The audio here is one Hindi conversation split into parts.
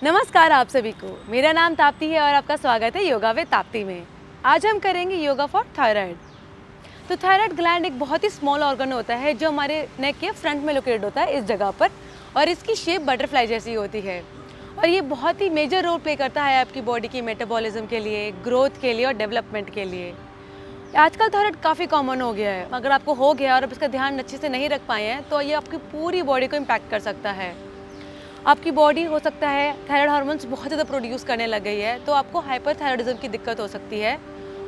नमस्कार आप सभी को, मेरा नाम ताप्ती है और आपका स्वागत है योगा विद ताप्ती में। आज हम करेंगे योगा फॉर थायराइड। तो थायराइड ग्लैंड एक बहुत ही स्मॉल ऑर्गन होता है जो हमारे नेक के फ्रंट में लोकेटेड होता है इस जगह पर, और इसकी शेप बटरफ्लाई जैसी होती है और ये बहुत ही मेजर रोल प्ले करता है आपकी बॉडी की मेटाबॉलिज्म के लिए, ग्रोथ के लिए और डेवलपमेंट के लिए। आजकल थायराइड काफ़ी कॉमन हो गया है। अगर आपको हो गया और आप इसका ध्यान अच्छे से नहीं रख पाए हैं तो ये आपकी पूरी बॉडी को इम्पैक्ट कर सकता है। आपकी बॉडी हो सकता है थायराइड हार्मोन्स बहुत ज़्यादा प्रोड्यूस करने लग गई है तो आपको हाइपरथायराइडिज्म की दिक्कत हो सकती है,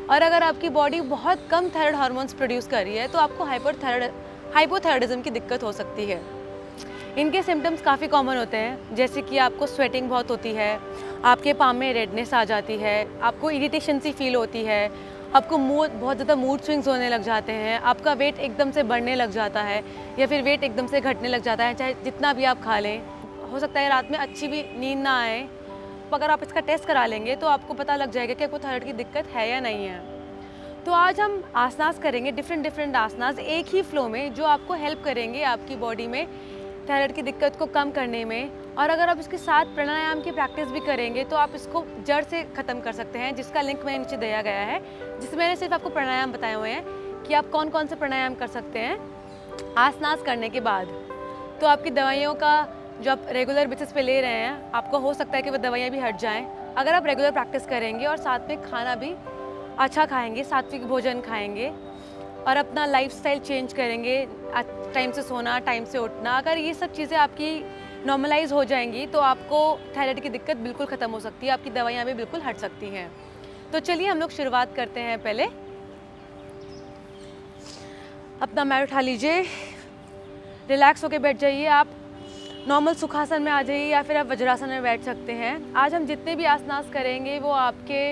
और अगर आपकी बॉडी बहुत कम थायराइड हार्मोन्स प्रोड्यूस कर रही है तो आपको हाइपोथायराइडिज्म की दिक्कत हो सकती है। इनके सिम्टम्स काफ़ी कॉमन होते हैं, जैसे कि आपको स्वेटिंग बहुत होती है, आपके पाम में रेडनेस आ जाती है, आपको इरिटेशन सी फील होती है, आपको बहुत ज़्यादा मूड स्विंग्स होने लग जाते हैं, आपका वेट एकदम से बढ़ने लग जाता है या फिर वेट एकदम से घटने लग जाता है, चाहे जितना भी आप खा लें। हो सकता है रात में अच्छी भी नींद ना आए। अगर आप इसका टेस्ट करा लेंगे तो आपको पता लग जाएगा कि आपको थायराइड की दिक्कत है या नहीं है। तो आज हम आसनास करेंगे, डिफरेंट आसनास एक ही फ्लो में, जो आपको हेल्प करेंगे आपकी बॉडी में थायराइड की दिक्कत को कम करने में। और अगर आप इसके साथ प्राणायाम की प्रैक्टिस भी करेंगे तो आप इसको जड़ से ख़त्म कर सकते हैं, जिसका लिंक मैंने नीचे दिया गया है, जिसमें मैंने सिर्फ आपको प्राणायाम बताए हुए हैं कि आप कौन कौन से प्राणायाम कर सकते हैं आसनास करने के बाद। तो आपकी दवाइयों का जो आप रेगुलर बेसिस पे ले रहे हैं, आपको हो सकता है कि वो दवाइयाँ भी हट जाएं अगर आप रेगुलर प्रैक्टिस करेंगे और साथ में खाना भी अच्छा खाएंगे, सात्विक भोजन खाएंगे और अपना लाइफस्टाइल चेंज करेंगे, टाइम से सोना, टाइम से उठना। अगर ये सब चीज़ें आपकी नॉर्मलाइज हो जाएंगी तो आपको थायराइड की दिक्कत बिल्कुल ख़त्म हो सकती है, आपकी दवाइयाँ भी बिल्कुल हट सकती हैं। तो चलिए हम लोग शुरुआत करते हैं। पहले अपना मैट उठा लीजिए, रिलैक्स होकर बैठ जाइए। आप नॉर्मल सुखासन में आ जाइए या फिर आप वज्रासन में बैठ सकते हैं। आज हम जितने भी आसनास करेंगे वो आपके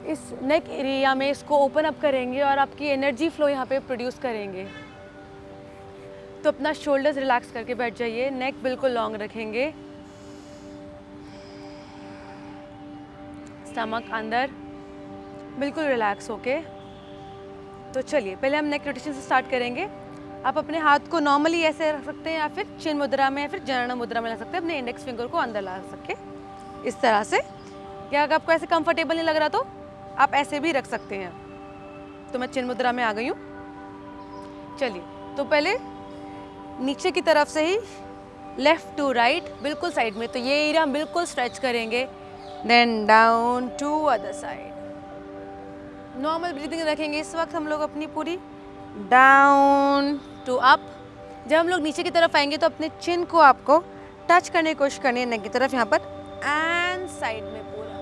इस नेक एरिया में इसको ओपन अप करेंगे और आपकी एनर्जी फ्लो यहाँ पे प्रोड्यूस करेंगे। तो अपना शोल्डर्स रिलैक्स करके बैठ जाइए, नेक बिल्कुल लॉन्ग रखेंगे, स्टमक अंदर बिल्कुल रिलैक्स होके। तो चलिए पहले हम नेक रोटेशन से स्टार्ट करेंगे। आप अपने हाथ को नॉर्मली ऐसे रख सकते हैं या फिर चिन मुद्रा में या फिर जनन मुद्रा में ला सकते हैं। अपने इंडेक्स फिंगर को अंदर ला सके इस तरह से, या अगर आपको ऐसे कंफर्टेबल नहीं लग रहा तो आप ऐसे भी रख सकते हैं। तो मैं चिन मुद्रा में आ गई हूँ। चलिए तो पहले नीचे की तरफ से ही लेफ्ट टू राइट बिल्कुल साइड में, तो ये एरिया हम बिल्कुल स्ट्रेच करेंगे। Then down to other side. Normal breathing रखेंगे इस वक्त हम लोग अपनी पूरी। Down to up. जब हम लोग नीचे की तरफ आएंगे तो अपने चिन को आपको टच करने की कोशिश करनी है नेक की तरफ यहाँ पर, एंड साइड में पूरा।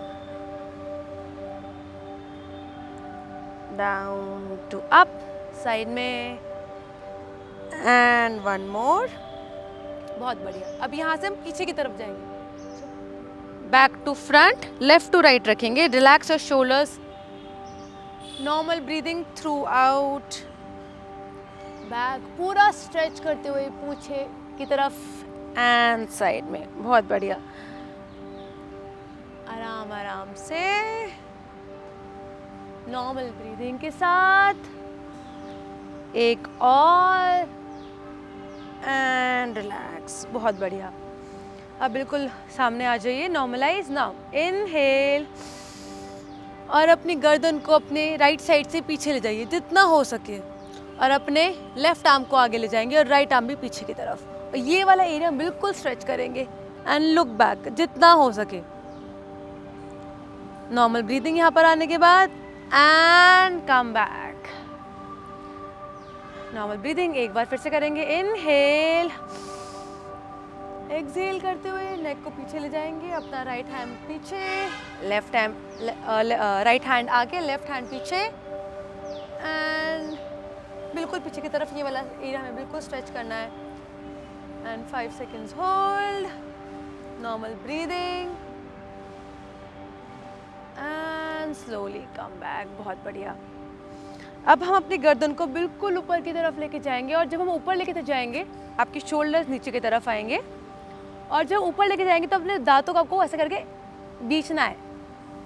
डाउन टू अप साइड में, एंड वन मोर। बहुत बढ़िया। अब यहाँ से हम पीछे की तरफ जाएंगे। Back to front, left to right रखेंगे। Relax your shoulders. Normal breathing throughout. Back पूरा स्ट्रेच करते हुए पूछे की तरफ एंड साइड में। बहुत बढ़िया। आराम आराम से नॉर्मल ब्रीदिंग के साथ एक और, एंड रिलैक्स। बहुत बढ़िया। अब बिल्कुल सामने आ जाइए, नॉर्मलाइज। नाउ इनहेल और अपनी गर्दन को अपने राइट साइड से पीछे ले जाइए जितना हो सके, और अपने लेफ्ट आर्म को आगे ले जाएंगे और राइट आर्म भी पीछे की तरफ। और ये वाला एरिया बिल्कुल स्ट्रेच करेंगे एंड लुक बैक जितना हो सके। नॉर्मल ब्रीदिंग यहाँ पर आने के बाद and come back. Normal breathing एक बार फिर से करेंगे। इनहेल, एक्सहेल करते हुए नेक को पीछे ले जाएंगे। अपना राइट हैंड पीछे, लेफ्ट हैंड राइट हैंड आगे, लेफ्ट हैंड पीछे, एंड बिल्कुल पीछे की तरफ। ये वाला एरिया हमें बिल्कुल स्ट्रेच करना है। And 5 seconds hold. Normal breathing and slowly come back. बहुत बढ़िया। अब हम अपनी गर्दन को बिल्कुल ऊपर की तरफ लेके जाएंगे, और जब हम ऊपर लेके जाएंगे आपकी शोल्डर्स नीचे की तरफ आएंगे, और जब ऊपर लेके जाएंगे तो अपने दांतों को आपको ऐसे करके बीचना है,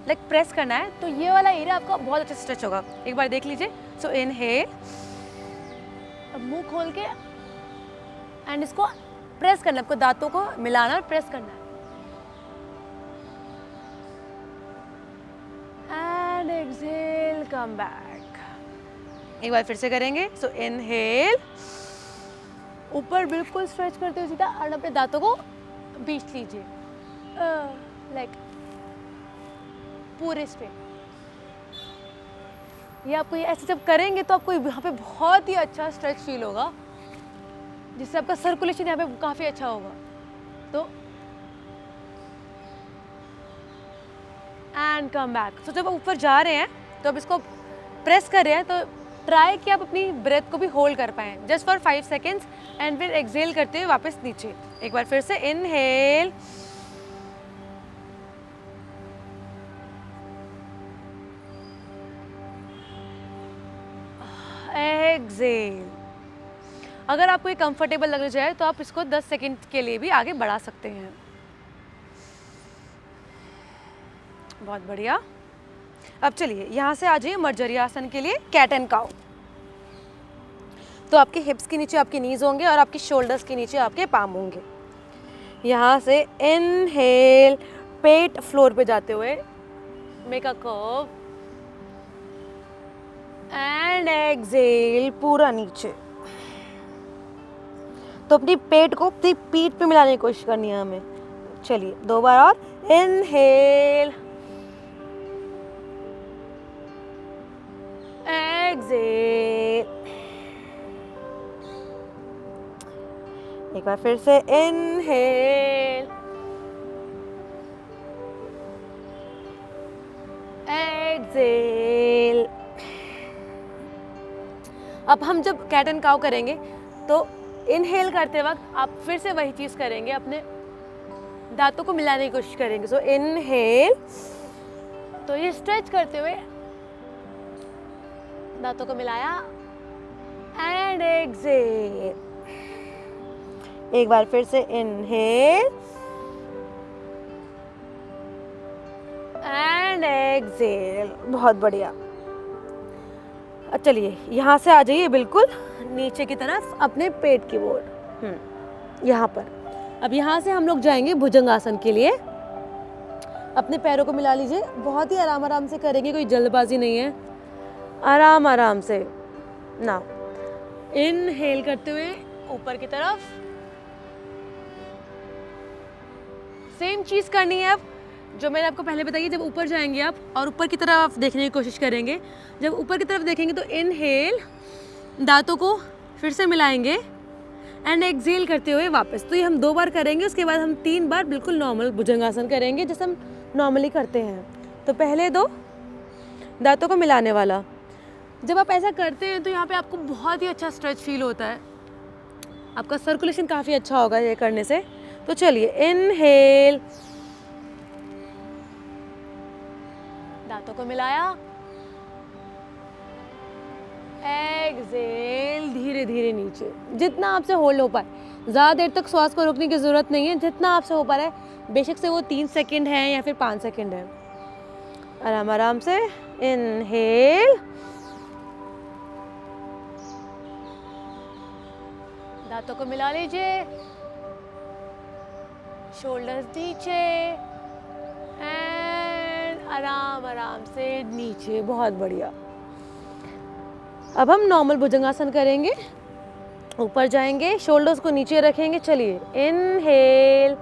लाइक प्रेस करना है। तो ये वाला एरिया आपका बहुत अच्छा स्ट्रेच होगा। एक बार देख लीजिए। सो इनहेल, अब मुंह खोल के एंड इसको प्रेस करना है, आपको दांतों को मिलाना और प्रेस करना है। Exhale, come back. एक बार फिर से करेंगे। सो इनहेल, ऊपर बिल्कुल स्ट्रेच करते हुए सीधा, और अपने दांतों को बीच लीजिए, लाइक पूरे स्ट्रेट। ये आपको ये ऐसे जब करेंगे तो आपको यहाँ पे बहुत ही अच्छा स्ट्रेच फील होगा, जिससे आपका सर्कुलेशन यहाँ पे काफ़ी अच्छा होगा। तो एंड कम बैक। तो जब आप ऊपर जा रहे हैं तो अब इसको प्रेस कर रहे हैं, तो ट्राई कि आप अपनी ब्रेथ को भी होल्ड कर पाएँ जस्ट फॉर 5 सेकेंड्स, एंड फिर एक्सहेल करते हुए वापस नीचे। एक बार फिर से इनहेल, एक्सहेल। अगर आपको ये कंफर्टेबल लग जाए तो आप इसको 10 सेकेंड के लिए भी आगे बढ़ा सकते हैं। बहुत बढ़िया। अब चलिए यहाँ से आ जाइए मर्जरी आसन के लिए, कैट एंड काउ। तो आपके हिप्स के नीचे आपके नीज होंगे और आपके शोल्डर्स के नीचे आपके पाम होंगे। यहाँ से इनहेल, पेट फ्लोर पे जाते हुए make a curve, and exhale पूरा नीचे। तो अपनी पेट को अपनी पीठ पे मिलाने की कोशिश करनी है हमें। चलिए 2 बार और। Inhale, exhale. एक बार फिर से इनहेल, एक्सहेल। अब हम जब कैट एंड काउ करेंगे तो इनहेल करते वक्त आप फिर से वही चीज़ करेंगे, अपने दांतों को मिलाने की कोशिश करेंगे। सो इनहेल, तो ये स्ट्रेच करते हुए दांतों को मिलाया, एंड एक्सहेल। एक बार फिर से इनहेल, एंड एक्सहेल। बहुत बढ़िया। चलिए यहाँ से आ जाइए बिल्कुल नीचे की तरफ अपने पेट की ओर, यहाँ पर। अब यहाँ से हम लोग जाएंगे भुजंगासन के लिए। अपने पैरों को मिला लीजिए, बहुत ही आराम आराम से करेंगे, कोई जल्दबाजी नहीं है, आराम आराम से। नाउ इनहेल करते हुए ऊपर की तरफ, सेम चीज़ करनी है अब जो मैंने आपको पहले बताई। जब ऊपर जाएंगे आप और ऊपर की तरफ देखने की कोशिश करेंगे, जब ऊपर की तरफ देखेंगे तो इनहेल, दांतों को फिर से मिलाएंगे, एंड एक्सहेल करते हुए वापस। तो ये हम 2 बार करेंगे, उसके बाद हम 3 बार बिल्कुल नॉर्मल भुजंगासन करेंगे जैसे हम नॉर्मली करते हैं। तो पहले 2 दांतों को मिलाने वाला। जब आप ऐसा करते हैं तो यहाँ पे आपको बहुत ही अच्छा स्ट्रेच फील होता है, आपका सर्कुलेशन काफ़ी अच्छा होगा ये करने से। तो चलिए इनहेल, दांतों को मिलाया, एक्सहेल, धीरे धीरे नीचे, जितना आपसे होल्ड हो पाए। ज़्यादा देर तक श्वास को रोकने की ज़रूरत नहीं है, जितना आपसे हो पा रहा है, बेशक से वो 3 सेकेंड है या फिर 5 सेकेंड है। आराम आराम से इनहेल, दांतों को मिला लीजिए, शोल्डर्स नीचे, एंड आराम आराम से नीचे। बहुत बढ़िया। अब हम नॉर्मल भुजंगासन करेंगे। ऊपर जाएंगे, शोल्डर्स को नीचे रखेंगे। चलिए inhale,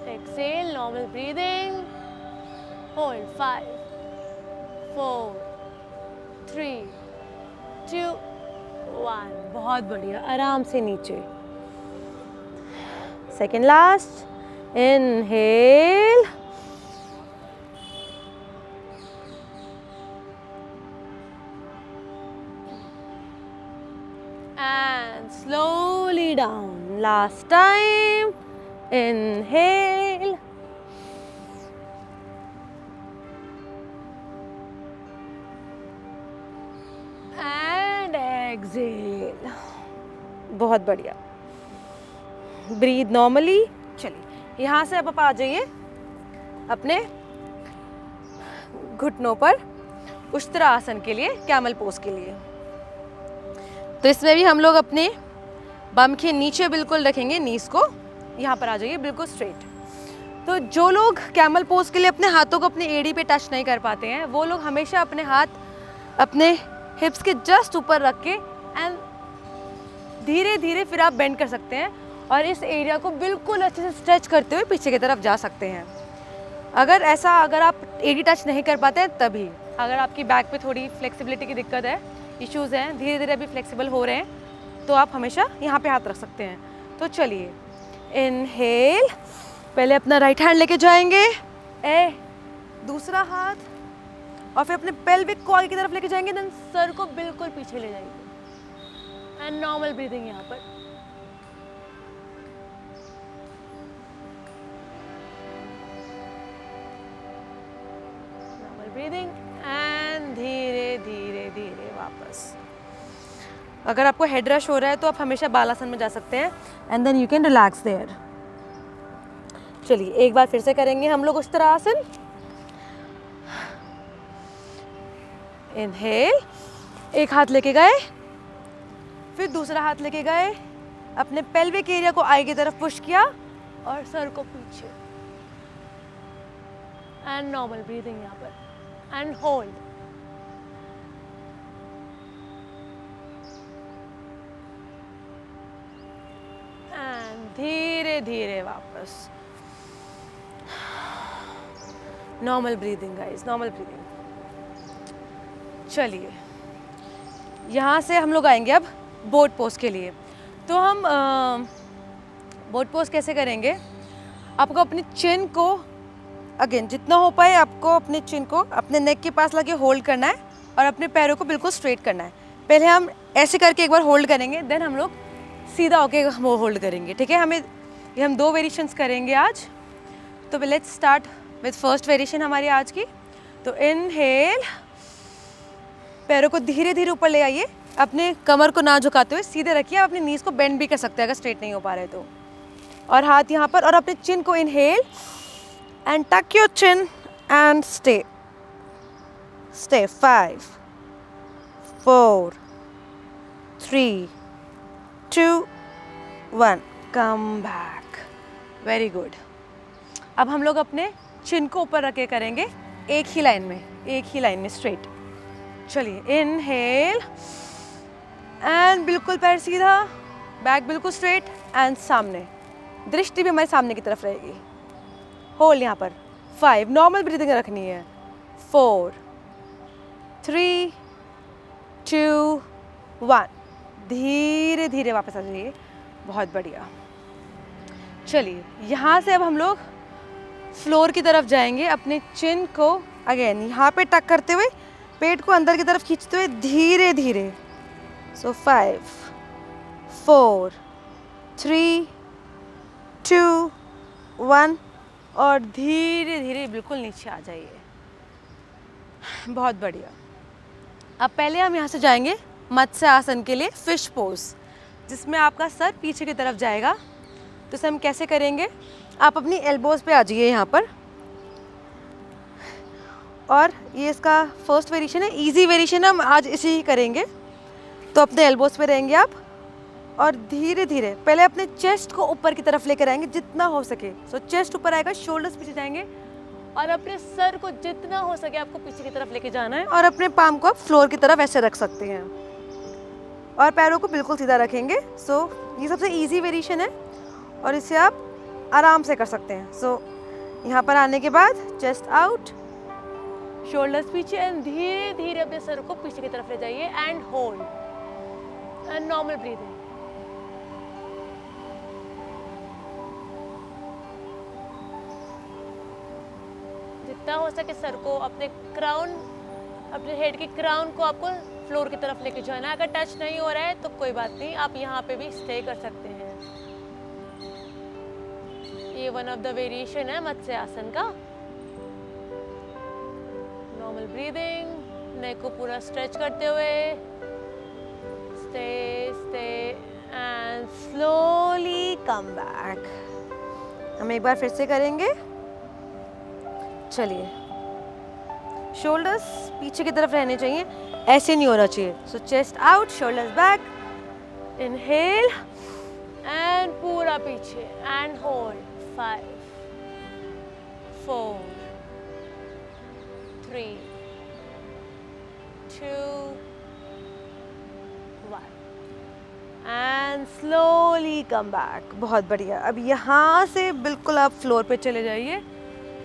exhale, normal breathing, hold 5 4 3 2 1। बहुत बढ़िया। आराम से नीचे। Second last, inhale, and slowly down. Last time, inhale, and exhale. बहुत बढ़िया। Breathe normally. चलिए यहाँ से अब आप आ जाइए अपने घुटनों पर उष्ट्रा आसन के लिए, कैमल पोज के लिए। तो इसमें भी हम लोग अपने बम के नीचे बिल्कुल रखेंगे नीज को। यहाँ पर आ जाइए बिल्कुल स्ट्रेट। तो जो लोग कैमल पोज के लिए अपने हाथों को अपनी एड़ी पे टच नहीं कर पाते हैं, वो लोग हमेशा अपने हाथ अपने हिप्स के जस्ट ऊपर रख के एंड धीरे धीरे फिर आप बेंड कर सकते हैं और इस एरिया को बिल्कुल अच्छे से स्ट्रेच करते हुए पीछे की तरफ जा सकते हैं। अगर आप एड़ी टच नहीं कर पाते हैं तभी, अगर आपकी बैक पे थोड़ी फ्लेक्सिबिलिटी की दिक्कत है, इश्यूज़ हैं, धीरे धीरे अभी फ्लेक्सिबल हो रहे हैं, तो आप हमेशा यहाँ पे हाथ रख सकते हैं। तो चलिए, इनहेल, पहले अपना राइट हैंड लेके जाएंगे, दूसरा हाथ, और फिर अपने पेल्विक कॉल की तरफ लेके जाएंगे, देन सर को बिल्कुल पीछे ले जाएंगे एंड नॉर्मल ब्रीदिंग यहाँ पर। नॉर्मल ब्रीदिंग एंड धीरे धीरे धीरे वापस। अगर आपको हेड रश हो रहा है तो आप हमेशा बालासन में जा सकते हैं and then you can relax there. चलिए एक बार फिर से करेंगे हम लोग उत्तरासन। इनहेल, एक हाथ लेके गए, फिर दूसरा हाथ लेके गए, अपने पेल्विक एरिया को आई की तरफ पुश किया और सर को पीछे एंड नॉर्मल ब्रीदिंग यहाँ पर एंड होल्ड। एंड धीरे धीरे वापस normal breathing guys, normal breathing. चलिए यहाँ से हम लोग आएंगे अब बोट पोज के लिए। तो हम बोट पोज कैसे करेंगे, आपको अपनी चिन को अगेन जितना हो पाए आपको अपने चिन को अपने नेक के पास लगे होल्ड करना है और अपने पैरों को बिल्कुल स्ट्रेट करना है। पहले हम ऐसे करके एक बार होल्ड करेंगे, देन हम लोग सीधा होके वो होल्ड करेंगे, ठीक है। हम 2 वेरिएशंस करेंगे आज। तो let's start with first variation हमारी आज की। तो इनहेल, पैरों को धीरे धीरे ऊपर ले आइए, अपने कमर को ना झुकाते हुए सीधे रखिए। आप अपनी नीज को बेंड भी कर सकते हैं अगर स्ट्रेट नहीं हो पा रहे तो। और हाथ यहाँ पर, और अपने चिन को इनहेल एंड टक your chin and stay 5 4 3 2 1 come back. Very good. अब हम लोग अपने चिन को ऊपर रखे करेंगे एक ही लाइन में स्ट्रेट। चलिए इनहेल एंड बिल्कुल पैर सीधा, बैक बिल्कुल स्ट्रेट एंड सामने, दृष्टि भी हमारे सामने की तरफ रहेगी। होल्ड यहाँ पर 5, नॉर्मल ब्रीदिंग रखनी है। 4 3 2 1, धीरे धीरे वापस आ जाइए। बहुत बढ़िया। चलिए यहाँ से अब हम लोग फ्लोर की तरफ जाएंगे, अपने चिन को अगेन यहाँ पे टक करते हुए पेट को अंदर की तरफ खींचते हुए धीरे धीरे। सो 5 4 3 2 1 और धीरे धीरे बिल्कुल नीचे आ जाइए। बहुत बढ़िया। अब पहले हम यहाँ से जाएंगे मत्स्य आसन के लिए फिश पोज, जिसमें आपका सर पीछे की तरफ जाएगा। तो इसे हम कैसे करेंगे, आप अपनी एल्बोज़ पे आ जाइए यहाँ पर, और ये इसका फर्स्ट वेरिएशन है, इजी वेरिएशन हम आज इसी ही करेंगे। तो अपने एल्बोज़ पे रहेंगे आप और धीरे धीरे पहले अपने चेस्ट को ऊपर की तरफ लेकर आएंगे जितना हो सके। सो चेस्ट ऊपर आएगा, शोल्डर्स पीछे जाएंगे और अपने सर को जितना हो सके आपको पीछे की तरफ लेके जाना है। और अपने पाम को आप फ्लोर की तरफ ऐसे रख सकते हैं और पैरों को बिल्कुल सीधा रखेंगे। सो ये सबसे इजी वेरिएशन है और इसे आप आराम से कर सकते हैं। सो यहाँ पर आने के बाद चेस्ट आउट, शोल्डर्स पीछे एंड धीरे धीरे अपने सर को पीछे की तरफ ले जाइए and hold and normal breathing. जितना हो सके सर को अपने हेड की क्राउन को आपको फ्लोर की तरफ लेके जाना है। अगर टच नहीं हो रहा है तो कोई बात नहीं, आप यहाँ पे भी स्टे कर सकते हैं। ये वन ऑफ द वेरिएशन है मत्स्य आसन का। नॉर्मल ब्रीदिंग, नेक को पूरा स्ट्रेच करते हुए, stay and slowly come back. हम एक बार फिर से करेंगे। चलिए, शोल्डर्स पीछे की तरफ रहने चाहिए, ऐसे नहीं होना चाहिए। So chest out, shoulders back, inhale and पूरा पीछे and hold 5 4 3 2 1 and slowly come back. बहुत बढ़िया। अब यहाँ से बिल्कुल आप फ्लोर पे चले जाइए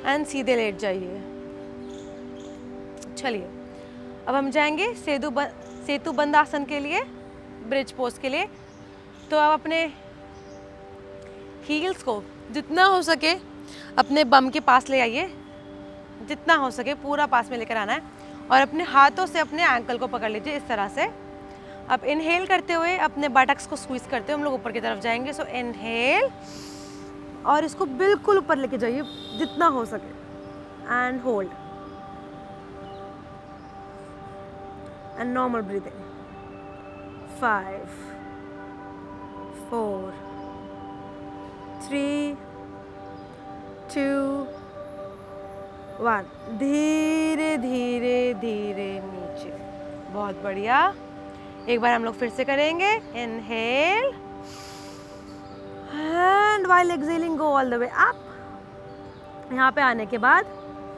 एंड सीधे लेट जाइए। चलिए अब हम जाएंगे सेतु बंद आसन के लिए, ब्रिज पोज के लिए। तो आप अपने हील्स को जितना हो सके अपने बम के पास ले आइए, जितना हो सके पूरा पास में लेकर आना है, और अपने हाथों से अपने एंकल को पकड़ लीजिए इस तरह से। अब इनहेल करते हुए अपने बटक्स को स्क्वीज करते हुए हम लोग ऊपर की तरफ जाएंगे। सो इनहेल और इसको बिल्कुल ऊपर लेके जाइए जितना हो सके, and hold and normal breathing. 5 4 3 2 1। धीरे धीरे धीरे नीचे। बहुत बढ़िया। एक बार हम लोग फिर से करेंगे। Inhale and while exhaling go all the way up. यहाँ पे आने के बाद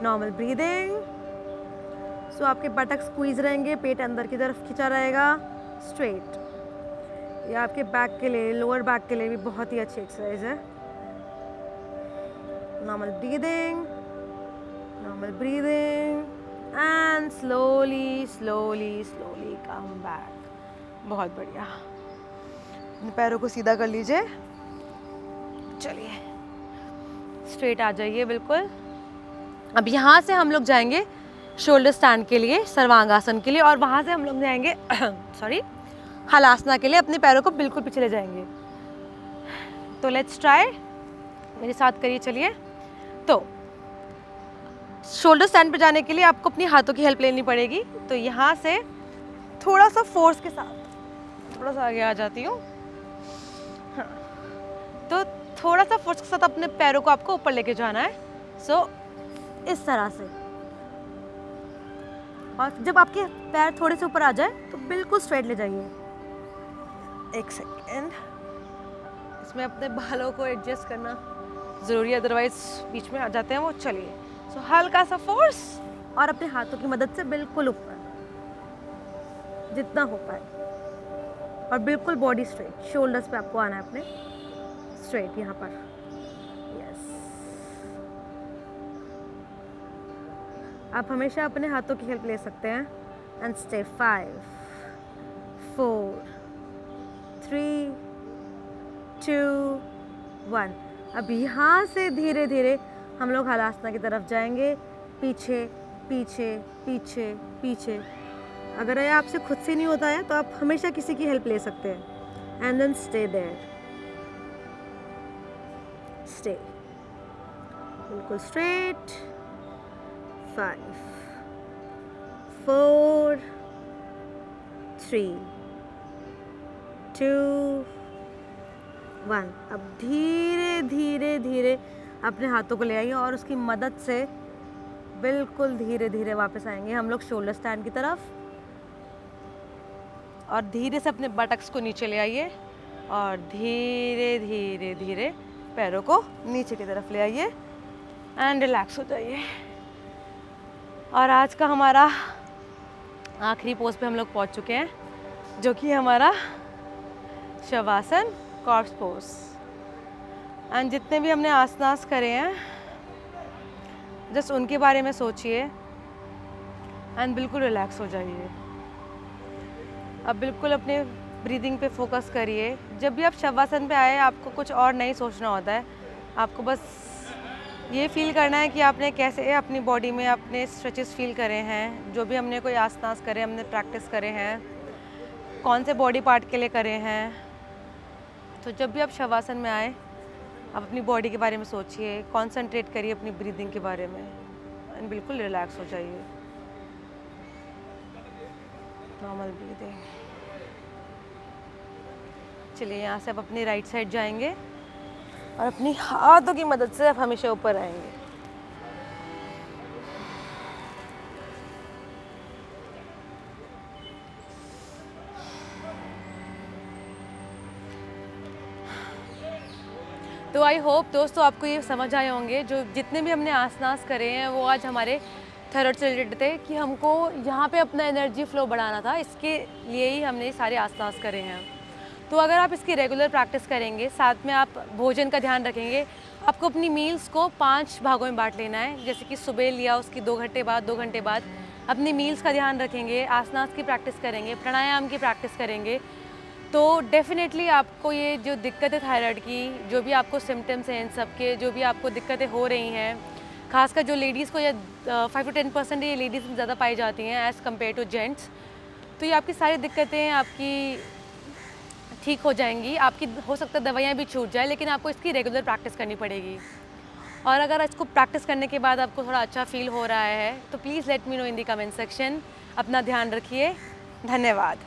नॉर्मल ब्रीदिंग। सो आपके बटक स्क्वीज रहेंगे, पेट अंदर की तरफ खिंचा रहेगा, स्ट्रेट। ये आपके बैक के लिए, लोअर बैक के लिए भी बहुत ही अच्छी एक्सरसाइज है। Normal breathing, normal breathing and slowly slowly slowly come back. बहुत बढ़िया। अपने पैरों को सीधा कर लीजिए। चलिए स्ट्रेट आ जाइए बिल्कुल। अब यहाँ से हम लोग जाएंगे शोल्डर स्टैंड के लिए, सर्वांगासन के लिए, और वहाँ से हम लोग जाएंगे सॉरी हलासना के लिए। अपने पैरों को बिल्कुल पीछे ले जाएंगे। तो लेट्स ट्राई, मेरे साथ करिए। चलिए, तो शोल्डर स्टैंड पे जाने के लिए आपको अपनी हाथों की हेल्प लेनी पड़ेगी। तो यहाँ से थोड़ा सा फोर्स के साथ थोड़ा सा आगे आ जाती हूँ। हाँ, तो थोड़ा सा फोर्स के साथ अपने पैरों को आपको ऊपर लेके जाना है। सो इस तरह से। और जब आपके पैर थोड़े से ऊपर आ जाए तो बिल्कुल स्ट्रेट ले जाइए। एक सेकेंड, इसमें अपने बालों को एडजस्ट करना ज़रूरी है, अदरवाइज बीच में आ जाते हैं वो। चलिए, सो हल्का सा फोर्स और अपने हाथों की मदद से बिल्कुल ऊपर जितना हो पाए, और बिल्कुल बॉडी स्ट्रेट। शोल्डर्स पे आपको आना है अपने, स्ट्रेट यहाँ पर। यस। आप हमेशा अपने हाथों की हेल्प ले सकते हैं। And stay. 5 4 3 2 1। अब यहाँ से धीरे धीरे हम लोग हलासना की तरफ जाएंगे। पीछे पीछे पीछे पीछे। अगर ये आपसे खुद से नहीं होता है तो आप हमेशा किसी की हेल्प ले सकते हैं। And then stay there. Stay बिल्कुल स्ट्रेट। 5 4 3 2 1। अब धीरे धीरे धीरे अपने हाथों को ले आइए और उसकी मदद से बिल्कुल धीरे धीरे वापस आएंगे हम लोग शोल्डर स्टैंड की तरफ। और धीरे से अपने बटक्स को नीचे ले आइए और धीरे धीरे धीरे पैरों को नीचे की तरफ ले आइए एंड रिलैक्स हो जाइए। और आज का हमारा आखिरी पोज पे हम लोग पहुंच चुके हैं, जो कि हमारा शवासन कॉर्प्स पोज। एंड जितने भी हमने आसनास करे हैं, जस्ट उनके बारे में सोचिए एंड बिल्कुल रिलैक्स हो जाइए। अब बिल्कुल अपने ब्रीदिंग पे फोकस करिए। जब भी आप शवासन पे आए, आपको कुछ और नहीं सोचना होता है। आपको बस ये फील करना है कि आपने कैसे अपनी बॉडी में अपने स्ट्रेचेस फील करे हैं, जो भी हमने कोई आसनास करे, हमने प्रैक्टिस करे हैं, कौन से बॉडी पार्ट के लिए करे हैं। तो जब भी आप शवासन में आए, आप अपनी बॉडी के बारे में सोचिए, कॉन्सेंट्रेट करिए अपनी ब्रीदिंग के बारे में एंड बिल्कुल रिलैक्स हो जाइए। Normal breathing. चलिए, यहाँ से आप अपनी राइट साइड जाएंगे और अपनी हाथों की मदद से आप हमेशा ऊपर आएंगे। तो तो आई होप दोस्तों आपको ये समझ आए होंगे, जो जितने भी हमने आसनास करे हैं वो आज हमारे थायराइड से रिलेटेड थे कि हमको यहाँ पे अपना एनर्जी फ्लो बढ़ाना था, इसके लिए ही हमने ये सारे आसनास करे हैं। तो अगर आप इसकी रेगुलर प्रैक्टिस करेंगे, साथ में आप भोजन का ध्यान रखेंगे, आपको अपनी मील्स को 5 भागों में बांट लेना है। जैसे कि सुबह लिया, उसकी 2 घंटे बाद, 2 घंटे बाद अपनी मील्स का ध्यान रखेंगे, आसनास की प्रैक्टिस करेंगे, प्राणायाम की प्रैक्टिस करेंगे, तो डेफिनेटली आपको ये जो दिक्कतें थायराइड की, जो भी आपको सिम्टम्स हैं इन सब के, जो भी आपको दिक्कतें हो रही हैं, खासकर जो लेडीज़ को या 5 to 10% ये लेडीज़ में ज़्यादा पाई जाती हैं एज़ कम्पेयर टू जेंट्स, तो ये आपकी सारी दिक्कतें आपकी ठीक हो जाएंगी। आपकी हो सकता है दवाइयाँ भी छूट जाए, लेकिन आपको इसकी रेगुलर प्रैक्टिस करनी पड़ेगी। और अगर इसको प्रैक्टिस करने के बाद आपको थोड़ा अच्छा फील हो रहा है तो please let me know in the comment section. अपना ध्यान रखिए। धन्यवाद।